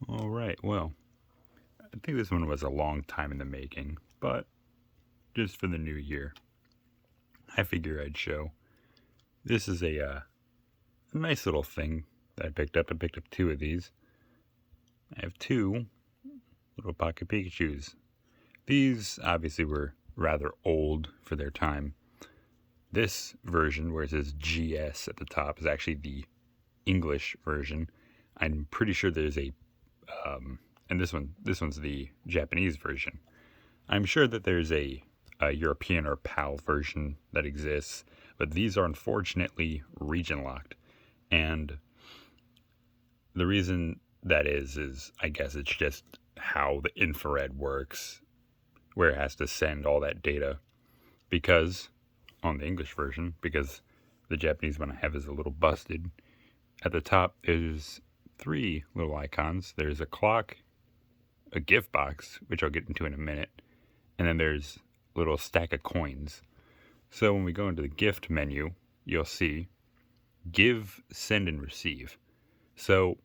All right, well, I think this one was a long time in the making, but just for the new year, I figure I'd show. This is a nice little thing that I picked up. I picked up two of these. I have two little Pocket Pikachus. These obviously were rather old for their time. This version, where it says GS at the top, is actually the English version. I'm pretty sure there's and this one's the Japanese version. I'm sure that there's a European or PAL version that exists, but these are unfortunately region locked. And the reason that is I guess it's just how the infrared works, where it has to send all that data. Because on the English version, because the Japanese one I have is a little busted, at the top there's three little icons. There's a clock, a gift box, which I'll get into in a minute, and then there's a little stack of coins. So when we go into the gift menu, you'll see give, send, and receive. So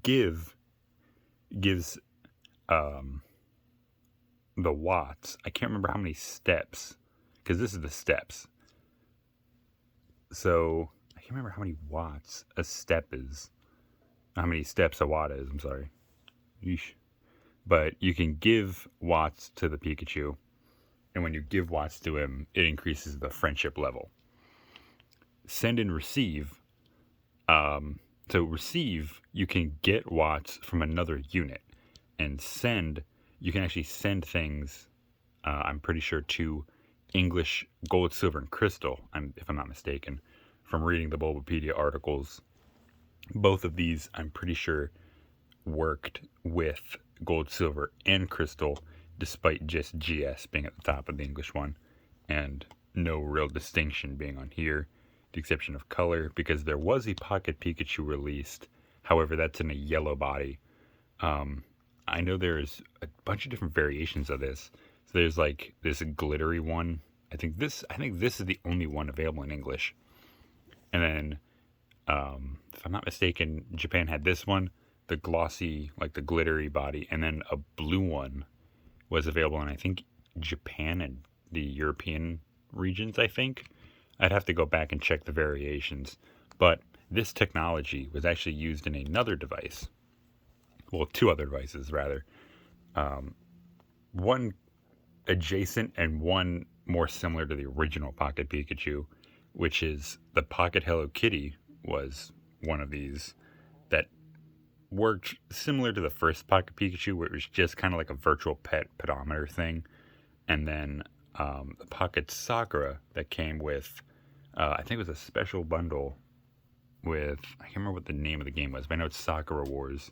give gives the watts. I can't remember how many steps, because this is the steps. So I can't remember how many watts a step is. How many steps a watt is, I'm sorry. Yeesh. But you can give watts to the Pikachu, and when you give watts to him, it increases the friendship level. Send and receive. So receive, you can get watts from another unit, and send, you can actually send things. I'm pretty sure to English Gold, Silver, and Crystal. If I'm not mistaken, from reading the Bulbapedia articles. Both of these, I'm pretty sure, worked with Gold, Silver, and Crystal, despite just GS being at the top of the English one, and no real distinction being on here, the exception of color, because there was a Pocket Pikachu released. However, that's in a yellow body. I know there's a bunch of different variations of this. So there's like this glittery one. I think this is the only one available in English. And then, if I'm not mistaken, Japan had this one, the glossy, like the glittery body, and then a blue one was available in, I think, Japan and the European regions, I think. I'd have to go back and check the variations. But this technology was actually used in another device. Well, two other devices, rather. One adjacent and one more similar to the original Pocket Pikachu, which is the Pocket Hello Kitty, was one of these that worked similar to the first Pocket Pikachu, where it was just kind of like a virtual pet pedometer thing. And then the Pocket Sakura that came with, I think it was a special bundle with, I can't remember what the name of the game was, but I know it's Sakura Wars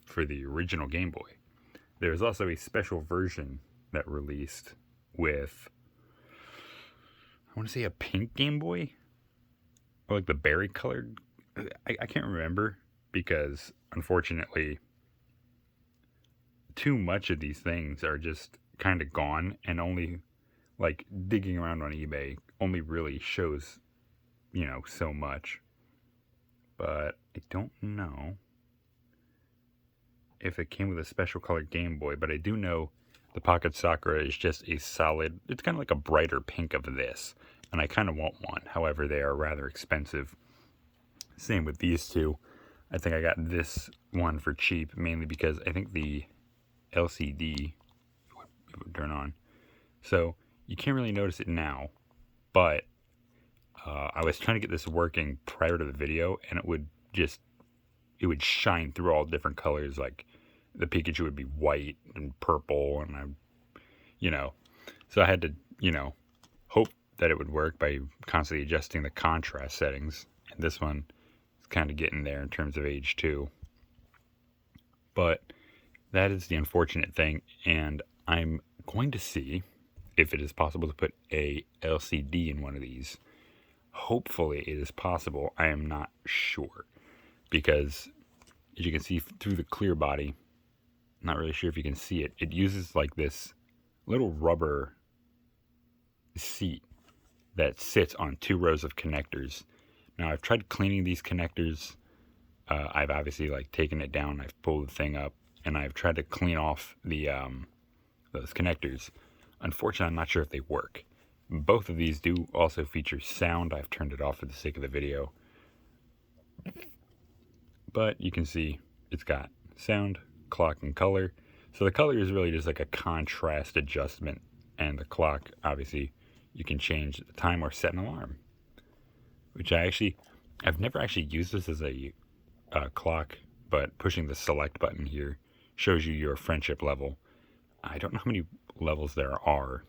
for the original Game Boy. There was also a special version that released with, I want to say, a pink Game Boy, or like the berry colored. I can't remember, because unfortunately too much of these things are just kind of gone, and only like digging around on eBay only really shows, so much. But I don't know if it came with a special colored Game Boy, but I do know the Pocket Sakura is just a solid, it's kind of like a brighter pink of this, and I kind of want one. However, they are rather expensive. Same with these two. I think I got this one for cheap, mainly because I think the LCD would turn on. So you can't really notice it now, but I was trying to get this working prior to the video, and it would shine through all different colors. Like the Pikachu would be white and purple, and so I had to, hope that it would work by constantly adjusting the contrast settings. And this one is kind of getting there in terms of age too. But that is the unfortunate thing, and I'm going to see if it is possible to put a LCD in one of these. Hopefully it is possible. I am not sure, because as you can see through the clear body, not really sure if you can see it, it uses like this little rubber seat that sits on two rows of connectors. Now, I've tried cleaning these connectors I've obviously like taken it down, I've pulled the thing up, and I've tried to clean off the those connectors. Unfortunately, I'm not sure if they work. Both of these do also feature sound. I've turned it off for the sake of the video, but you can see it's got sound, clock, and color. So the color is really just like a contrast adjustment, and the clock, obviously, you can change the time or set an alarm, which I've never actually used this as a clock, but pushing the select button here shows you your friendship level. I don't know how many levels there are,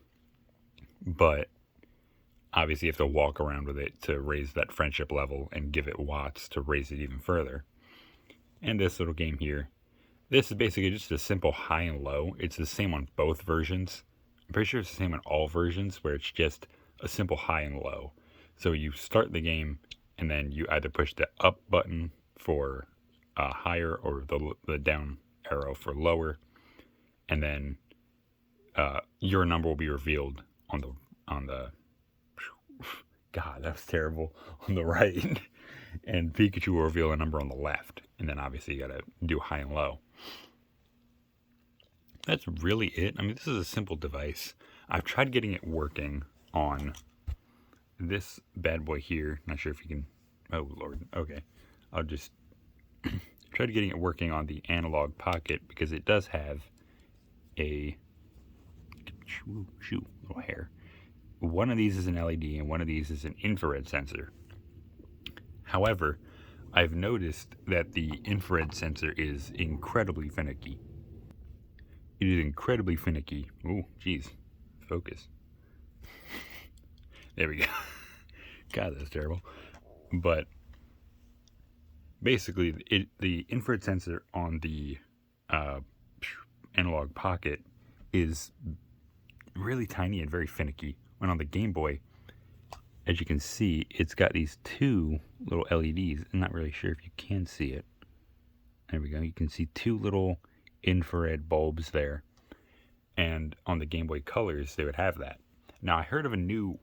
but obviously you have to walk around with it to raise that friendship level and give it watts to raise it even further. And this little game here, this is basically just a simple high and low. It's the same on both versions. I'm pretty sure it's the same on all versions, where it's just a simple high and low. So you start the game, and then you either push the up button for higher or the down arrow for lower, and then your number will be revealed on the God, that was terrible, on the right, and Pikachu will reveal a number on the left, and then obviously you gotta do high and low. That's really it. I mean, this is a simple device. I've tried getting it working on this bad boy here. Not sure if you can. Oh Lord. Okay, I'll just try getting it working on the analog Pocket, because it does have a little hair. One of these is an LED and one of these is an infrared sensor. However, I've noticed that the infrared sensor is incredibly finicky. It is incredibly finicky. Oh, geez. Focus. There we go. God, that's terrible. But basically, the infrared sensor on the analog Pocket is really tiny and very finicky. When on the Game Boy, as you can see, it's got these two little LEDs. I'm not really sure if you can see it. There we go. You can see two little infrared bulbs there. And on the Game Boy Colors, they would have that. Now, I heard of a new,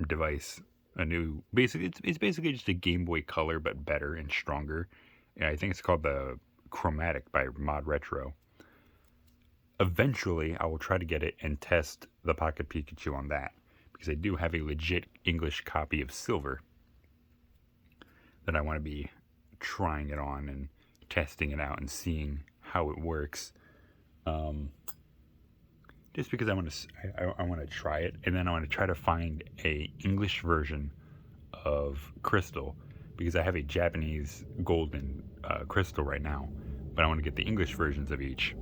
device. It's basically just a Game Boy Color, but better and stronger. Yeah, I think it's called the Chromatic by Mod Retro. Eventually, I will try to get it and test the Pocket Pikachu on that, because I do have a legit English copy of Silver that I want to be trying it on and testing it out and seeing how it works. Just because I want to try it, and then I want to try to find a English version of Crystal, because I have a Japanese Gold and Crystal right now, but I want to get the English versions of each.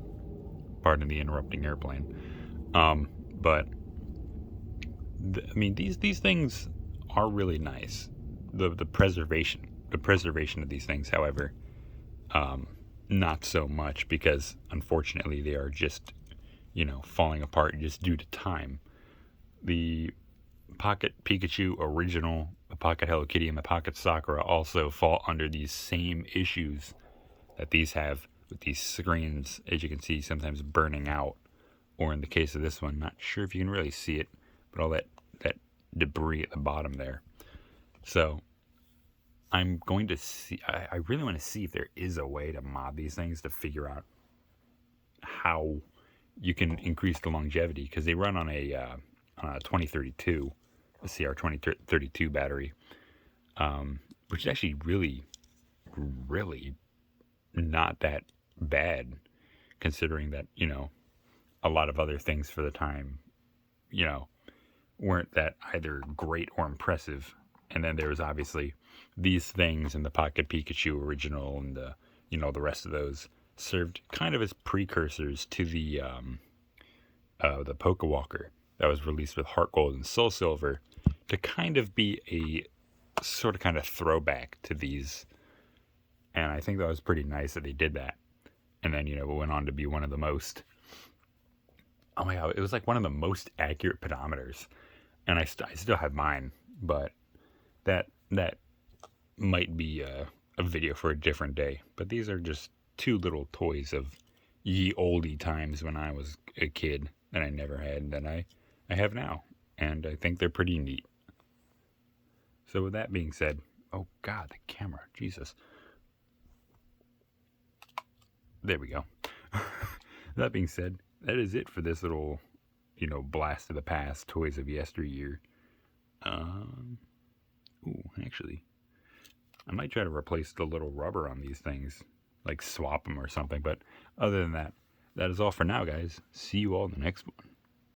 Pardon the interrupting airplane. But I mean, these things are really nice. The preservation of these things, however, not so much, because unfortunately they are just, falling apart just due to time. The Pocket Pikachu original, the Pocket Hello Kitty, and the Pocket Sakura also fall under these same issues that these have, with these screens, as you can see, sometimes burning out, or in the case of this one, not sure if you can really see it, but all that debris at the bottom there. So I'm going to see, I really want to see if there is a way to mod these things to figure out how you can increase the longevity, because they run on a 2032, a CR 2032 battery, which is actually really, really not that bad, considering that, a lot of other things for the time, weren't that either great or impressive. And then there was obviously these things in the Pocket Pikachu original, and the rest of those served kind of as precursors to the Pokewalker that was released with Heart Gold and Soul Silver, to kind of be a sort of kind of throwback to these. And I think that was pretty nice that they did that. And then, it went on to be one of the most, oh my God, it was like one of the most accurate pedometers. And I still have mine, but that might be a video for a different day. But these are just two little toys of ye olde times when I was a kid that I never had, that I have now. And I think they're pretty neat. So with that being said, Oh, God, the camera. Jesus. There we go. That being said, that is it for this little, blast of the past, Toys of Yesteryear. Actually, I might try to replace the little rubber on these things, like swap them or something. But other than that, that is all for now, guys. See you all in the next one.